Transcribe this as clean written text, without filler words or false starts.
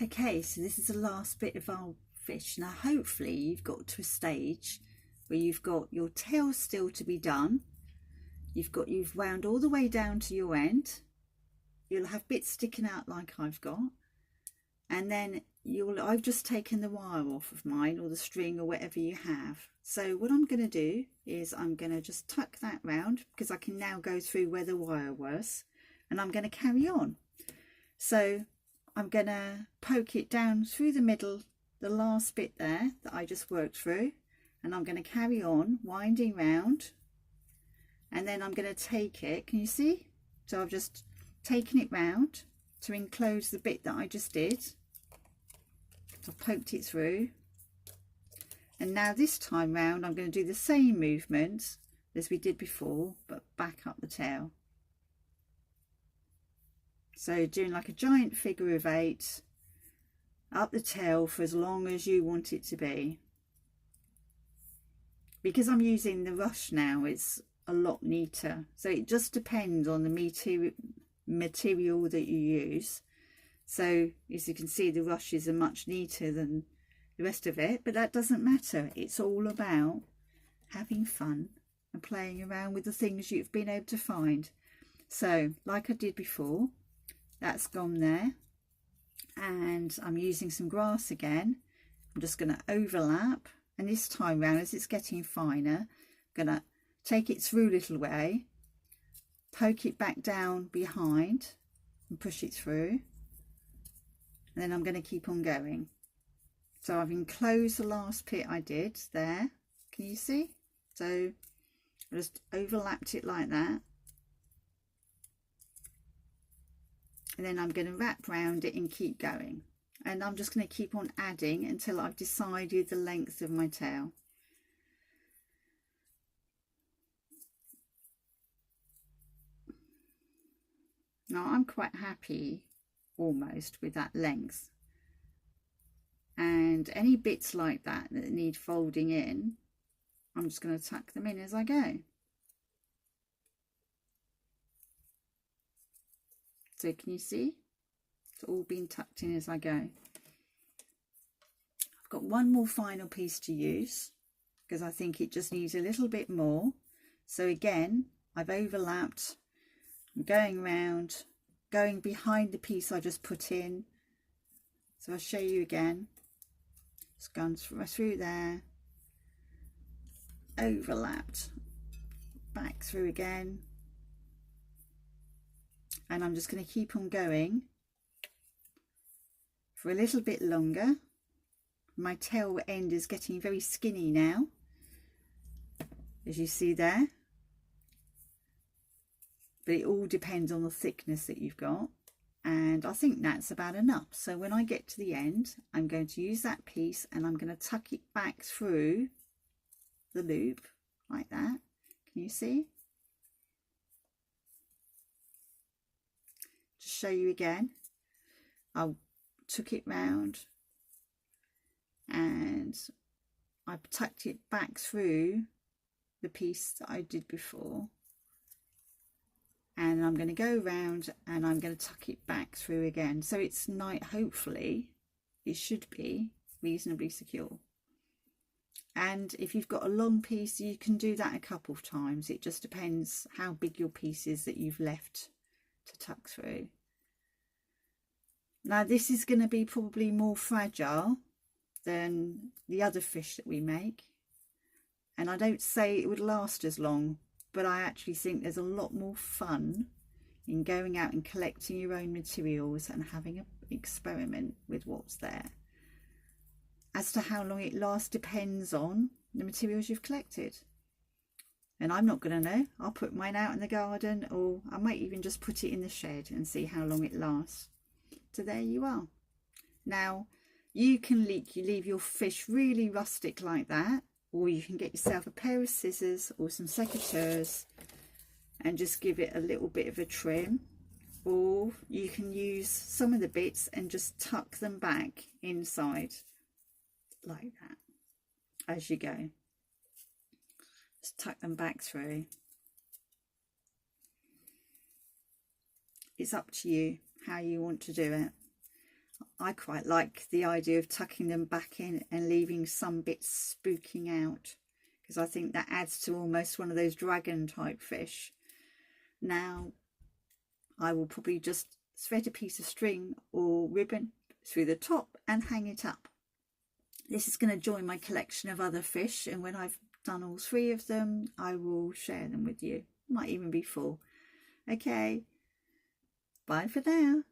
Okay, so this is the last bit of our fish. Now hopefully you've got to a stage where you've got your tail still to be done. You've wound all the way down to your end. You'll have bits sticking out like I've got, and then I've just taken the wire off of mine, or the string, or whatever you have. So what I'm going to do is I'm going to just tuck that round, because I can now go through where the wire was, and I'm going to carry on. So I'm going to poke it down through the middle, the last bit there that I just worked through, and I'm going to carry on winding round, and then I'm going to take it, can you see? So I've just taken it round to enclose the bit that I just did. I've poked it through, and now this time round I'm going to do the same movement as we did before, but back up the tail. So doing like a giant figure of 8 up the tail for as long as you want it to be. Because I'm using the rush now, it's a lot neater. So it just depends on the material that you use. So as you can see, the rushes are much neater than the rest of it, but that doesn't matter. It's all about having fun and playing around with the things you've been able to find. So like I did before, that's gone there, and I'm using some grass again. I'm just going to overlap, and this time round, as it's getting finer, I'm going to take it through a little way, poke it back down behind and push it through, and then I'm going to keep on going. So I've enclosed the last bit I did there, can you see? So I just overlapped it like that, and then I'm going to wrap round it and keep going, and I'm just going to keep on adding until I've decided the length of my tail. Now I'm quite happy almost with that length, and any bits like that that need folding in, I'm just going to tuck them in as I go. So can you see? It's all been tucked in as I go. I've got one more final piece to use, because I think it just needs a little bit more. So again, I've overlapped, I'm going around, going behind the piece I just put in. So I'll show you again. Just gone through there, overlapped, back through again, and I'm just going to keep on going for a little bit longer. My tail end is getting very skinny now, as you see there, but it all depends on the thickness that you've got, and I think that's about enough. So when I get to the end, I'm going to use that piece and I'm going to tuck it back through the loop like that. Can you see? Just show you again, I took it round and I tucked it back through the piece that I did before, and I'm going to go around and I'm going to tuck it back through again, so it's hopefully it should be reasonably secure. And if you've got a long piece, you can do that a couple of times. It just depends how big your piece is that you've left to tuck through. Now this is going to be probably more fragile than the other fish that we make, and I don't say it would last as long, but I actually think there's a lot more fun in going out and collecting your own materials and having an experiment with what's there. As to how long it lasts depends on the materials you've collected, and I'm not going to know. I'll put mine out in the garden, or I might even just put it in the shed and see how long it lasts. So there you are. Now you can leave your fish really rustic like that, or you can get yourself a pair of scissors or some secateurs and just give it a little bit of a trim, or you can use some of the bits and just tuck them back inside like that as you go. Just tuck them back through. It's up to you how you want to do it. I quite like the idea of tucking them back in and leaving some bits spooking out, because I think that adds to almost one of those dragon type fish. Now I will probably just thread a piece of string or ribbon through the top and hang it up. This is going to join my collection of other fish, and when I've done all 3 of them I will share them with you. Might even be 4. Okay, bye for now.